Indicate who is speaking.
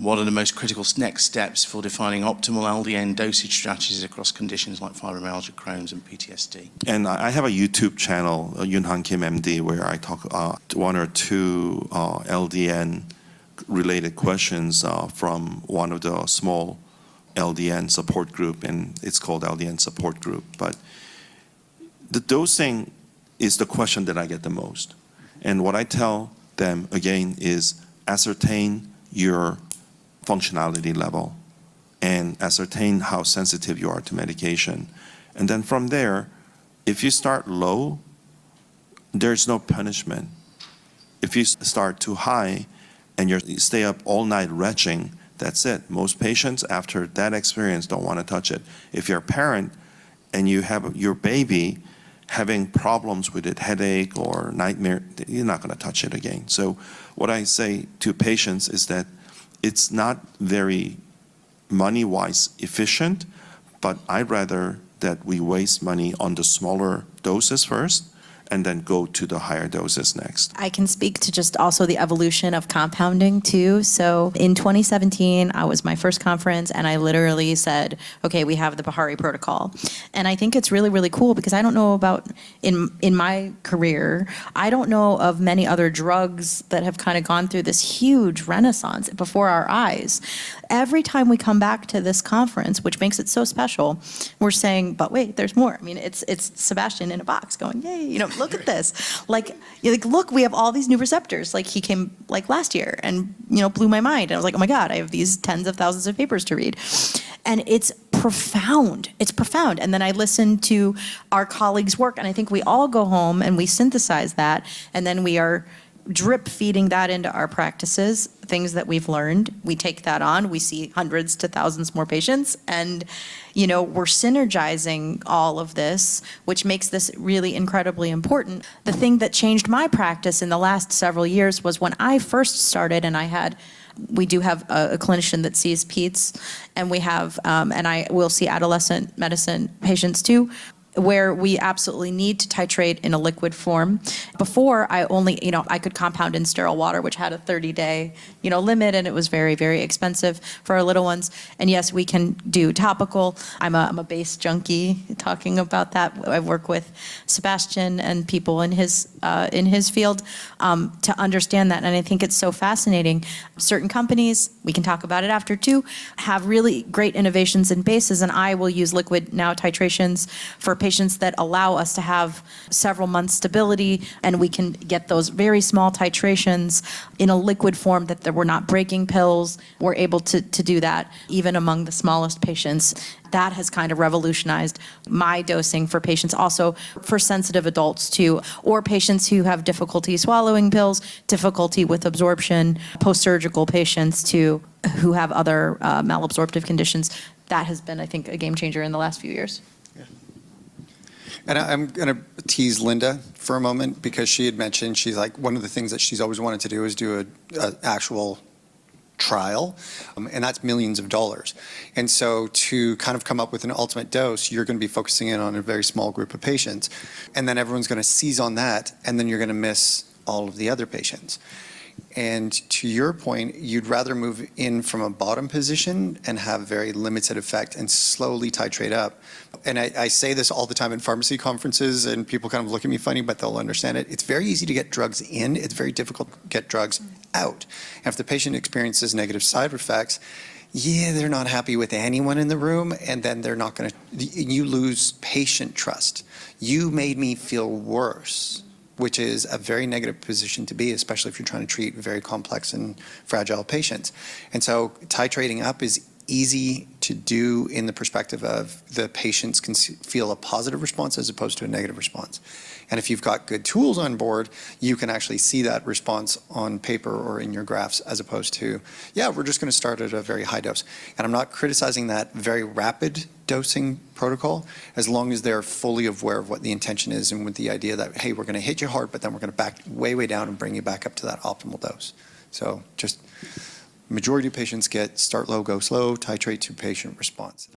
Speaker 1: What are the most critical next steps for defining optimal LDN dosage strategies across conditions like fibromyalgia, Crohn's, and PTSD?
Speaker 2: And I have a YouTube channel, Yunhan Kim MD, where I talk one or two LDN related questions from one of the small LDN support group, and it's called LDN support group. But the dosing is the question that I get the most. And what I tell them again is ascertain your functionality level and ascertain how sensitive you are to medication. And then from there, if you start low, there's no punishment. If you start too high and you stay up all night retching, that's it. Most patients after that experience don't want to touch it. If you're a parent and you have your baby having problems with it, headache or nightmare, you're not going to touch it again. So what I say to patients is that it's not very money-wise efficient, but I'd rather that we waste money on the smaller doses first and then go to the higher doses next.
Speaker 3: I can speak to just also the evolution of compounding too. So in 2017, I was my first conference and I literally said, okay, we have the Bahari protocol. And I think it's really, really cool because I don't know about, in my career, I don't know of many other drugs that have kind of gone through this huge renaissance before our eyes. Every time we come back to this conference, which makes it so special, we're saying, but wait, there's more. I mean, it's Sebastian in a box going, yay, you know, look at this. Like, look, we have all these new receptors. Like, he came like last year and, you know, blew my mind. And I was like, oh my God, I have these tens of thousands of papers to read. And it's profound. It's profound. And then I listen to our colleagues' work, and I think we all go home and we synthesize that, and then we are drip feeding that into our practices, things that we've learned. We take that on, we see hundreds to thousands more patients, and you know, we're synergizing all of this, which makes this really incredibly important. The thing that changed my practice in the last several years was when I first started, and we do have a clinician that sees peds, and we have, and I will see adolescent medicine patients too, where we absolutely need to titrate in a liquid form. Before, I only, you know, I could compound in sterile water, which had a 30-day, you know, limit, and it was very, very expensive for our little ones. And yes, we can do topical. I'm a base junkie talking about that. I work with Sebastian and people in his field to understand that, and I think it's so fascinating. Certain companies, we can talk about it after too, have really great innovations in bases, and I will use liquid now titrations for patients that allow us to have several months stability, and we can get those very small titrations in a liquid form that we're not breaking pills. We're able to do that even among the smallest patients. That has kind of revolutionized my dosing for patients, also for sensitive adults too, or patients who have difficulty swallowing pills, difficulty with absorption, post-surgical patients too, who have other malabsorptive conditions. That has been, I think, a game changer in the last few years.
Speaker 4: And I'm going to tease Linda for a moment, because she had mentioned, she's like, one of the things that she's always wanted to do is do an actual trial, and that's millions of dollars. And so to kind of come up with an ultimate dose, you're going to be focusing in on a very small group of patients, and then everyone's going to seize on that, and then you're going to miss all of the other patients. And to your point, you'd rather move in from a bottom position and have very limited effect and slowly titrate up. And I say this all the time in pharmacy conferences, and people kind of look at me funny, but they'll understand it. It's very easy to get drugs in. It's very difficult to get drugs out. And if the patient experiences negative side effects, yeah, they're not happy with anyone in the room, and then they're not going to, you lose patient trust. You made me feel worse, which is a very negative position to be, especially if you're trying to treat very complex and fragile patients. And so titrating up is easy to do in the perspective of the patients can feel a positive response as opposed to a negative response. And if you've got good tools on board, you can actually see that response on paper or in your graphs, as opposed to, yeah, we're just going to start at a very high dose. And I'm not criticizing that very rapid dosing protocol, as long as they're fully aware of what the intention is, and with the idea that, hey, we're going to hit you hard, but then we're going to back way, way down and bring you back up to that optimal dose. So just majority of patients get start low, go slow, titrate to patient response.